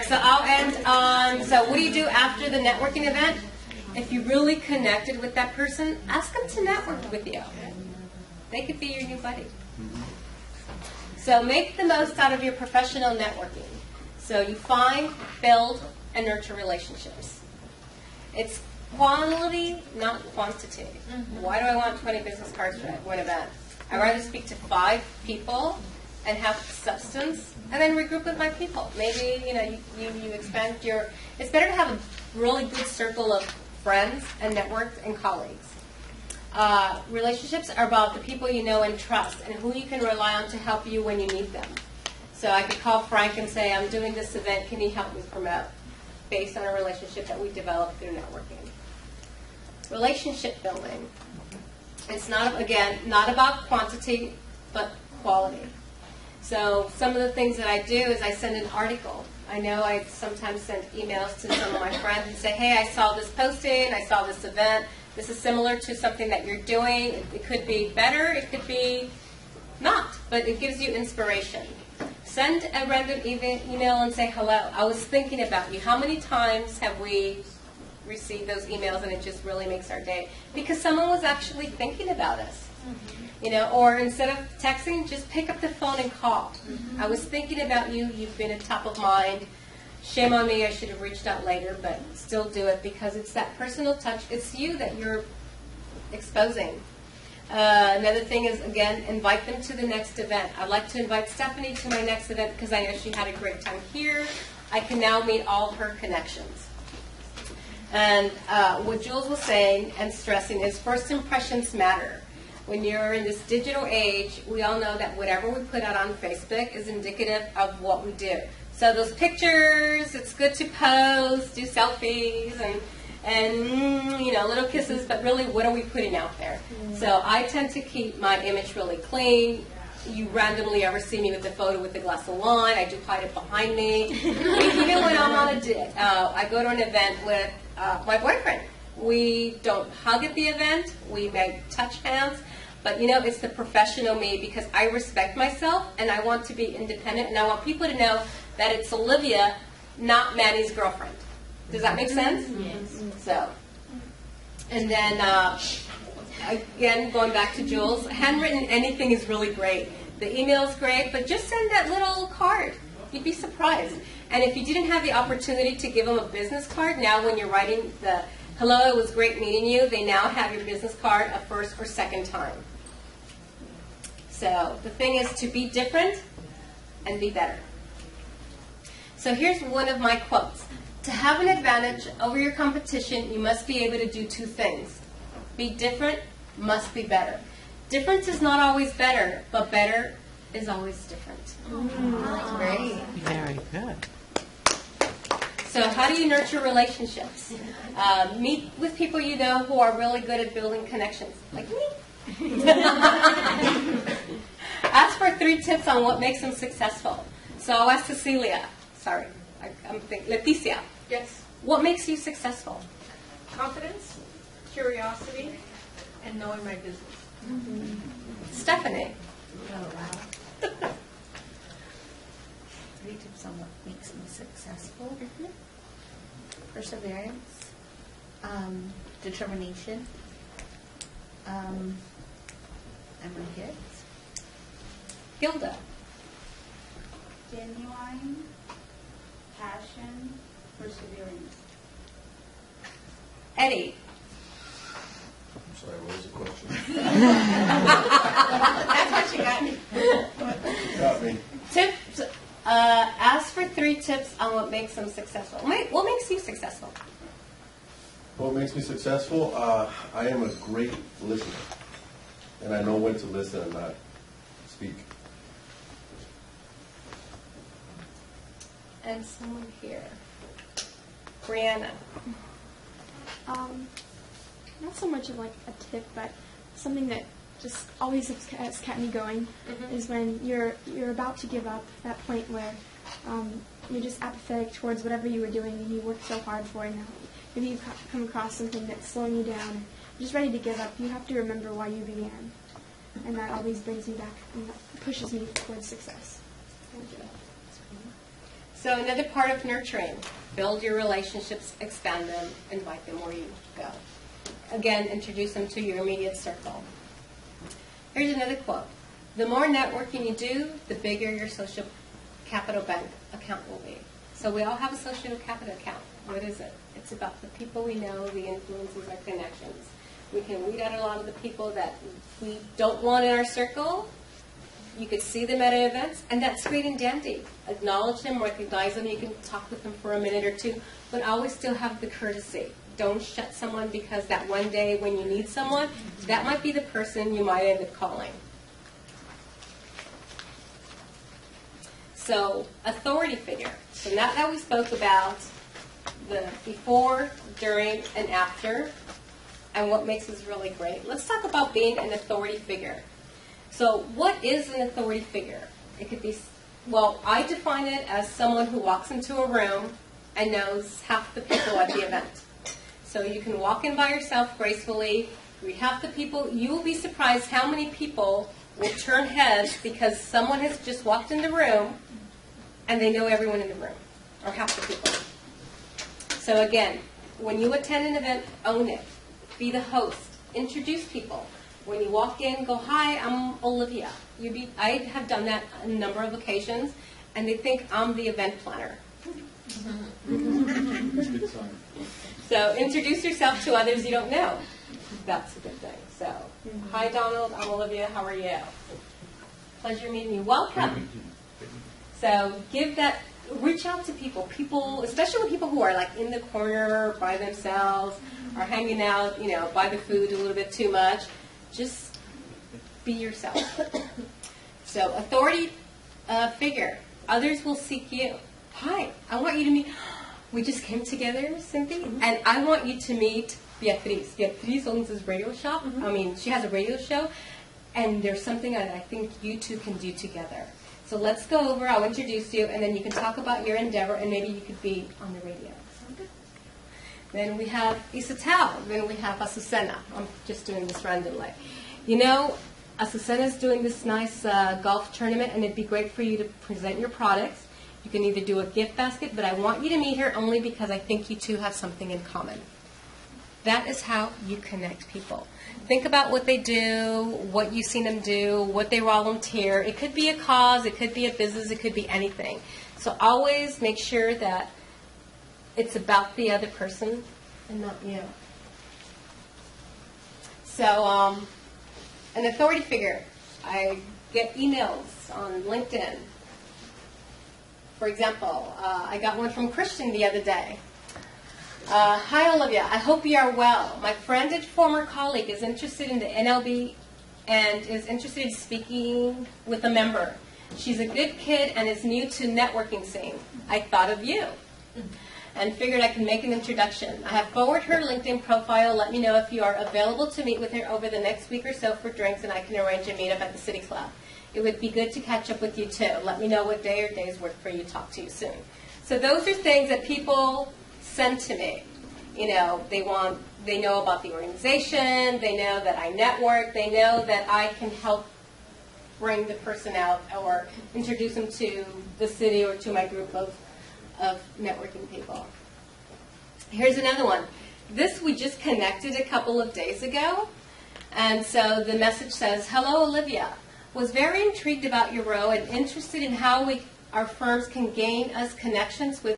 so I'll end on, so what do you do after the networking event? If you really connected with that person, ask them to network with you. They could be your new buddy. So make the most out of your professional networking. So you find, build, and nurture relationships. It's quality, not quantity. Why do I want 20 business cards for one event? I'd rather speak to 5 people and have substance, and then regroup with my people. Maybe you expand your. It's better to have a really good circle of friends and networks and colleagues. Relationships are about the people you know and trust, and who you can rely on to help you when you need them. So I could call Frank and say, I'm doing this event, can you help me promote? Based on a relationship that we developed through networking. Relationship building. It's not, again, not about quantity, but quality. So some of the things that I do is I send an article. I know I sometimes send emails to some of my friends and say, hey, I saw this posting, I saw this event. This is similar to something that you're doing. It could be better, it could be not, but it gives you inspiration. Send a random email and say hello. I was thinking about you. How many times have we received those emails and it just really makes our day? Because someone was actually thinking about us. Or instead of texting, just pick up the phone and call. I was thinking about you. You've been at top of mind. Shame on me. I should have reached out later, but still do it because it's that personal touch. It's you that you're exposing. Another thing is, again, invite them to the next event. I'd like to invite Stephanie to my next event because I know she had a great time here. I can now meet all her connections. And what Jules was saying and stressing is first impressions matter. When you're in this digital age, we all know that whatever we put out on Facebook is indicative of what we do. So those pictures, it's good to post, do selfies, and little kisses, but really, what are we putting out there? So I tend to keep my image really clean. You randomly ever see me with a photo with a glass of wine, I do hide it behind me. Even when I'm on I go to an event with my boyfriend. We don't hug at the event, we may touch hands, but it's the professional me because I respect myself and I want to be independent and I want people to know that it's Olivia, not Manny's girlfriend. Does that make sense? Yes. So, and then again, going back to Jules, handwritten anything is really great. The email is great, but just send that little card. You'd be surprised. And if you didn't have the opportunity to give them a business card, now when you're writing the hello, it was great meeting you, they now have your business card a first or second time. So the thing is to be different and be better. So here's one of my quotes. To have an advantage over your competition, you must be able to do 2 things. Be different, must be better. Difference is not always better, but better is always different. That's great. Very good. So how do you nurture relationships? Meet with people you know who are really good at building connections, like me. Ask for 3 tips on what makes them successful. So I'll ask Cecilia. Sorry, I'm thinking. Leticia. Yes. What makes you successful? Confidence, curiosity, and knowing my business. Stephanie. Oh, wow. 3 tips on what makes me successful. Perseverance, determination, and my kids. Gilda. Genuine, passion, perseverance. Eddie. I'm sorry, what was the question? That's what you got. Got me. Tips. Ask for 3 tips on what makes them successful. What makes you successful? What makes me successful? I am a great listener. And I know when to listen and not speak. And someone here. Brianna. Not so much of like a tip, but something that just always has kept me going is when you're about to give up, that point where you're just apathetic towards whatever you were doing and you worked so hard for it. Now maybe you come across something that's slowing you down and you're just ready to give up. You have to remember why you began, and that always brings me back and that pushes me towards success. So another part of nurturing, build your relationships, expand them, invite them where you go. Again, introduce them to your immediate circle. Here's another quote. The more networking you do, the bigger your social capital bank account will be. So we all have a social capital account. What is it? It's about the people we know, the influences, our connections. We can weed out a lot of the people that we don't want in our circle. You could see them at events, and that's great and dandy. Acknowledge them, recognize them. You can talk with them for a minute or two, but always still have the courtesy. Don't shut someone because that one day when you need someone, that might be the person you might end up calling. So, authority figure. So now that we spoke about the before, during, and after, and what makes us really great, let's talk about being an authority figure. So what is an authority figure? It could be, well, I define it as someone who walks into a room and knows half the people at the event. So you can walk in by yourself gracefully, greet half the people. You will be surprised how many people will turn heads because someone has just walked in the room and they know everyone in the room, or half the people. So again, when you attend an event, own it. Be the host. Introduce people. When you walk in, go, hi, I'm Olivia. I have done that a number of occasions, and they think I'm the event planner. So introduce yourself to others you don't know. That's a good thing. So, hi, Donald, I'm Olivia. How are you? Pleasure meeting you. Welcome. So reach out to people, especially people who are like in the corner by themselves or hanging out, by the food a little bit too much. Just be yourself. So, authority figure. Others will seek you. Hi, I want you to meet. We just came together, Cynthia, and I want you to meet Beatriz. Beatriz owns this radio shop. She has a radio show, and there's something that I think you two can do together. So let's go over. I'll introduce you, and then you can talk about your endeavor, and maybe you could be on the radio. Then we have Isatel. Then we have Azucena. I'm just doing this randomly. Azucena is doing this nice golf tournament, and it'd be great for you to present your products. You can either do a gift basket, but I want you to meet her only because I think you two have something in common. That is how you connect people. Think about what they do, what you've seen them do, what they volunteer. It could be a cause, it could be a business, it could be anything. So always make sure that it's about the other person and not you. So, an authority figure. I get emails on LinkedIn. For example, I got one from Christian the other day. Hi, Olivia. I hope you are well. My friend and former colleague is interested in the NLB and is interested in speaking with a member. She's a good kid and is new to networking scene. I thought of you and figured I can make an introduction. I have forwarded her LinkedIn profile. Let me know if you are available to meet with her over the next week or so for drinks, and I can arrange a meetup at the City Club. It would be good to catch up with you too. Let me know what day or days work for you. Talk to you soon. So those are things that people send to me. They know about the organization. They know that I network. They know that I can help bring the person out or introduce them to the city or to my group of networking people. Here's another one. This we just connected a couple of days ago. And so the message says, hello, Olivia. Was very intrigued about your role and interested in how our firms can gain us connections with